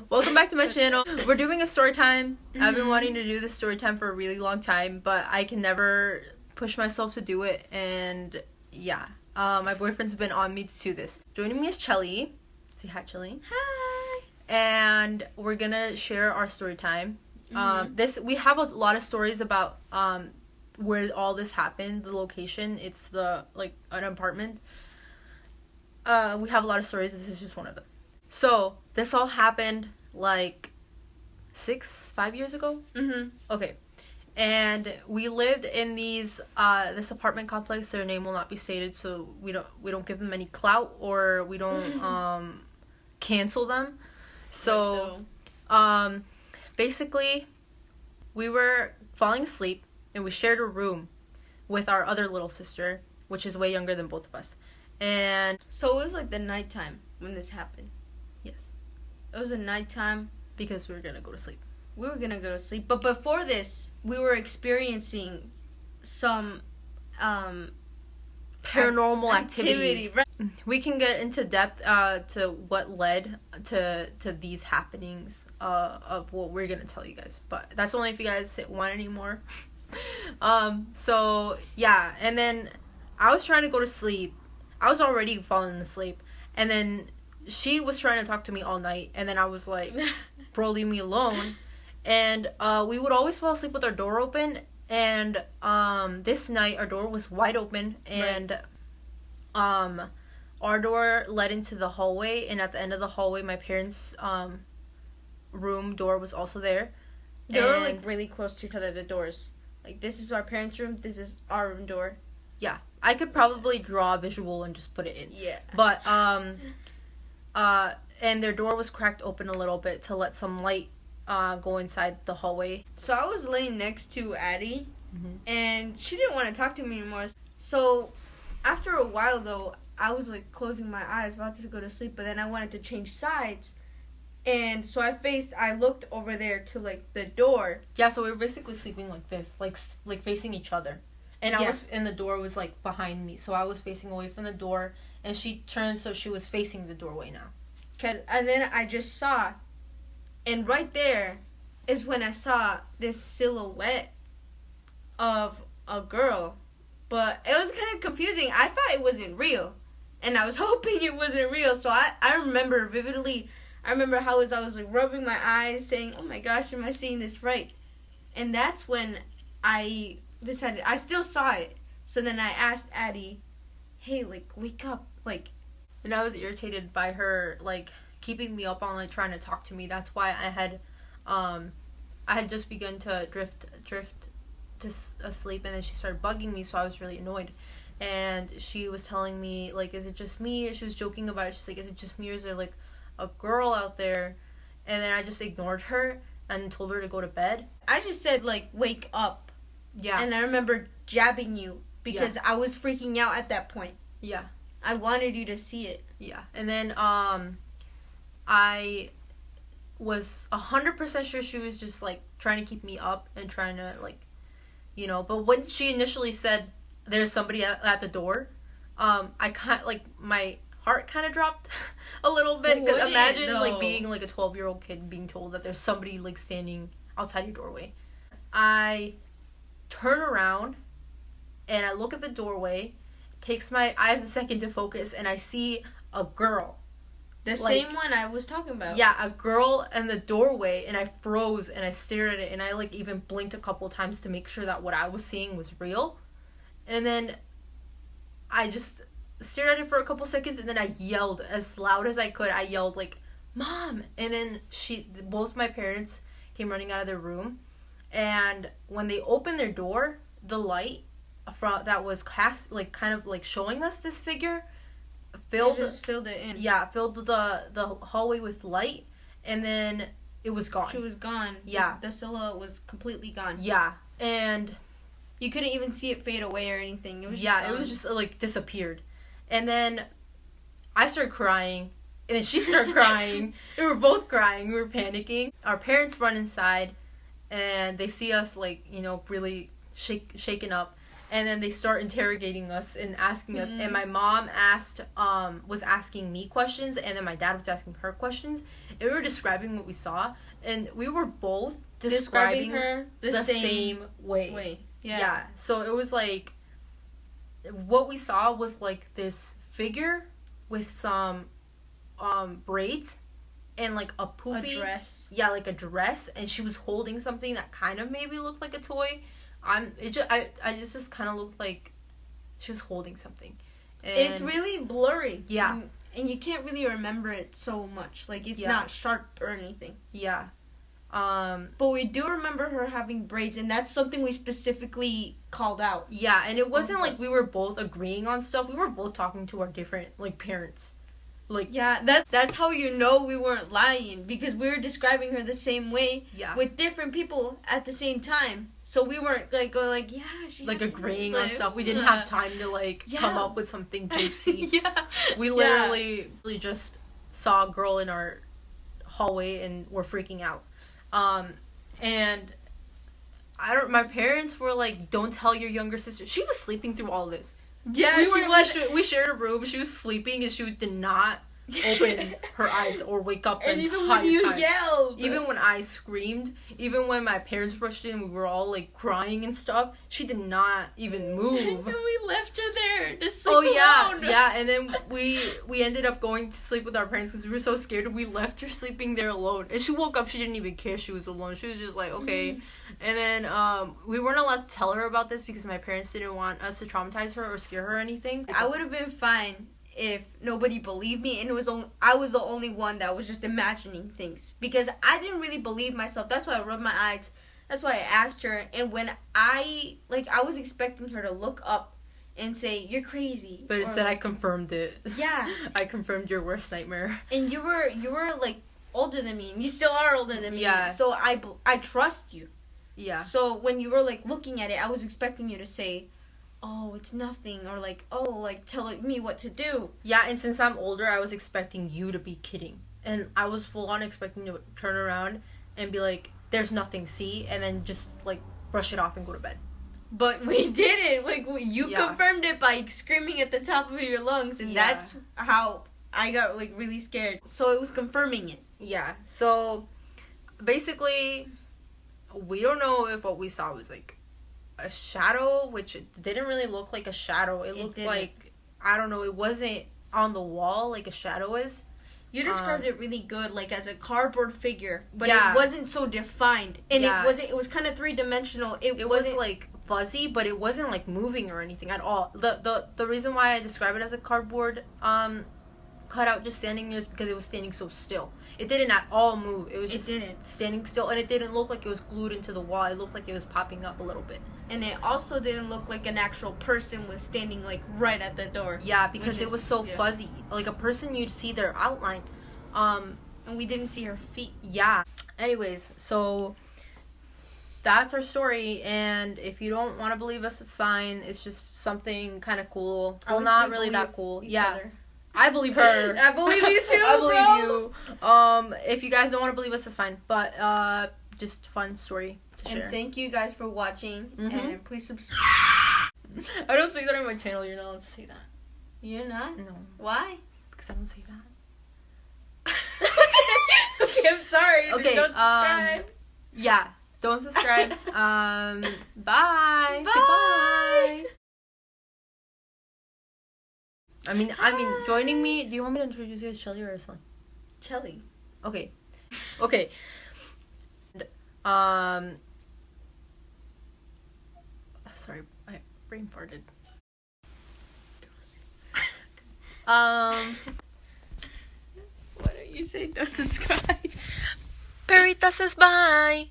Welcome back to my channel. We're doing a story time. I've been wanting to do this story time for a really long time, but I can never push myself to do it, and yeah. My boyfriend's been on me to do this. Joining me is Chelly. Say hi, Chelly. Hi. And we're gonna share our story time. We have a lot of stories about where all this happened, the location. It's an apartment. We have a lot of stories. This is just one of them. So this all happened 5 years ago. Okay. And we lived in this apartment complex. Their name will not be stated, so we don't give them any clout, or we don't cancel them. So basically, we were falling asleep and we shared a room with our other little sister, which is way younger than both of us. And so it was the nighttime when this happened. Yes, it was a nighttime because we were gonna go to sleep. We were gonna go to sleep, but before this, we were experiencing some paranormal activities. Right? We can get into depth to what led to these happenings of what we're gonna tell you guys, but that's only if you guys want any more. So yeah, and then I was trying to go to sleep. I was already falling asleep, and then she was trying to talk to me all night, and then I was like, bro, leave me alone. And we would always fall asleep with our door open, and this night our door was wide open, and our door led into the hallway, and at the end of the hallway my parents' room door was also there. They were really close to each other, the doors. This is our parents' room, this is our room door. Yeah, I could probably draw a visual and just put it in. Yeah. But and their door was cracked open a little bit to let some light go inside the hallway. So I was laying next to Addie, and she didn't want to talk to me anymore. So after a while, though, I was closing my eyes, about to go to sleep, but then I wanted to change sides, and so I looked over there to the door. Yeah, so we were basically sleeping like this, like facing each other, and the door was behind me, so I was facing away from the door, and she turned so she was facing the doorway now. And then I just saw. And right there is when I saw this silhouette of a girl. But it was kind of confusing. I thought it wasn't real. And I was hoping it wasn't real. So I remember vividly. I remember how I was rubbing my eyes saying, oh my gosh, am I seeing this right? And that's when I decided, I still saw it. So then I asked Addie, hey, wake up. And I was irritated by her, keeping me up on trying to talk to me. That's why I had just begun to drift to asleep, and then she started bugging me, so I was really annoyed. And she was telling me is it just me? She was joking about it. She's like, is it just me, or is there a girl out there? And then I just ignored her and told her to go to bed. I just said wake up. Yeah. And I remember jabbing you because I was freaking out at that point. Yeah. I wanted you to see it. Yeah. And then I was 100% sure she was just trying to keep me up and trying to but when she initially said there's somebody at the door, I my heart kind of dropped a little bit, because imagine being a 12-year-old kid being told that there's somebody standing outside your doorway. I turn around and I look at the doorway. Takes my eyes a second to focus, and I see a girl. The same one I was talking about. Yeah, a girl in the doorway, and I froze, and I stared at it, and I even blinked a couple times to make sure that what I was seeing was real. And then I just stared at it for a couple seconds, and then I yelled as loud as I could. I yelled Mom! And then both my parents came running out of their room, and when they opened their door, the light that was cast showing us this figure filled it in. Yeah, filled the hallway with light, and then it was gone. She was gone. Yeah. The silhouette was completely gone. Yeah. And you couldn't even see it fade away or anything. It was it was just disappeared. And then I started crying, and then she started crying. We were both crying. We were panicking. Our parents run inside, and they see us really shaken up. And then they start interrogating us and asking us. And my mom was asking me questions, and then my dad was asking her questions. and we were describing what we saw, and we were both describing describing her the same way. way. Yeah. So it was like, what we saw was like this figure with some braids and like a poofy A dress. Yeah, like a dress, and she was holding something that kind of maybe looked like a toy. I just kind of looked like she was holding something. And It's really blurry. Yeah. And you can't really remember it so much. Like, it's Yeah. not sharp or anything. Yeah. But we do remember her having braids, and that's something we specifically called out. Yeah, and it wasn't like Yes. we were both agreeing on stuff. We were both talking to our different like parents. Like, Yeah, that's how you know we weren't lying, because we were describing her the same way yeah. with different people at the same time. So we weren't like going like, yeah, she Like has agreeing braids, on like, stuff. We didn't yeah. have time to like Yeah. come up with something juicy. Yeah. We literally just saw a girl in our hallway and were freaking out. And my parents were like, don't tell your younger sister. She was sleeping through all this. Yeah, We shared a room. She was sleeping and she did not open her eyes or wake up the and even entire when you time. yelled. Even when I screamed, even when my parents rushed in, we were all like crying and stuff. She did not even move. And we left her there to sleep Oh yeah, alone. yeah. And then we ended up going to sleep with our parents because we were so scared. We left her sleeping there alone, and she woke up. She didn't even care she was alone. She was just like, okay. Mm-hmm. And then we weren't allowed to tell her about this because my parents didn't want us to traumatize her or scare her or anything. I would have been fine if nobody believed me, and I was the only one that was just imagining things, because I didn't really believe myself. That's why I rubbed my eyes. That's why I asked her. And when I was expecting her to look up and say, "You're crazy," But or, instead, I like, confirmed it. Yeah. I confirmed your worst nightmare. and you were like older than me, and you still are older than me. Yeah. So I trust you. Yeah. So when you were like looking at it, I was expecting you to say, "Oh, it's nothing," or like, "Oh, like telling me what to do." Yeah, and since I'm older, I was expecting you to be kidding. And I was full on expecting to turn around and be like, there's nothing, see? And then just, like, brush it off and go to bed. But we didn't. Like, you Yeah. confirmed it by screaming at the top of your lungs, and Yeah. that's how I got, like, really scared. So it was confirming it. Yeah, so basically, we don't know if what we saw was, like, a shadow, which it didn't really look like a shadow. It looked didn't. like, I don't know, it wasn't on the wall like a shadow is. You described it really good, like, as a cardboard figure, but Yeah. it wasn't so defined. And Yeah. it was kind of three-dimensional. It was wasn't, like fuzzy, but it wasn't like moving or anything at all. The reason why I describe it as a cardboard cutout just standing there is because it was standing so still. It didn't at all move. It was just standing still, and it didn't look like it was glued into the wall. It looked like it was popping up a little bit. And it also didn't look like an actual person was standing, like, right at the door. Yeah, because Which it was is- so yeah. fuzzy. Like a person, you'd see their outline. And we didn't see her feet. Yeah. Anyways, so that's our story, and if you don't want to believe us, it's fine. It's just something kind of cool. At Well, least not we really believe that cool. each Yeah. other. I believe her. I believe you too, I believe bro. you. If you guys don't want to believe us, that's fine. But just fun story to share. And thank you guys for watching. Mhm. And please subscribe. I don't say that on my channel. You're not allowed to say that. You're not? No, Why? because I don't say that. Okay, I'm sorry. Okay, Don't subscribe. Yeah, don't subscribe. Bye. Bye. Say bye. I mean, joining me. Do you want me to introduce you as Shelly or Aslan? Chelly. Okay. Okay. Sorry, I brain farted. Why don't you say don't subscribe? Perita says bye.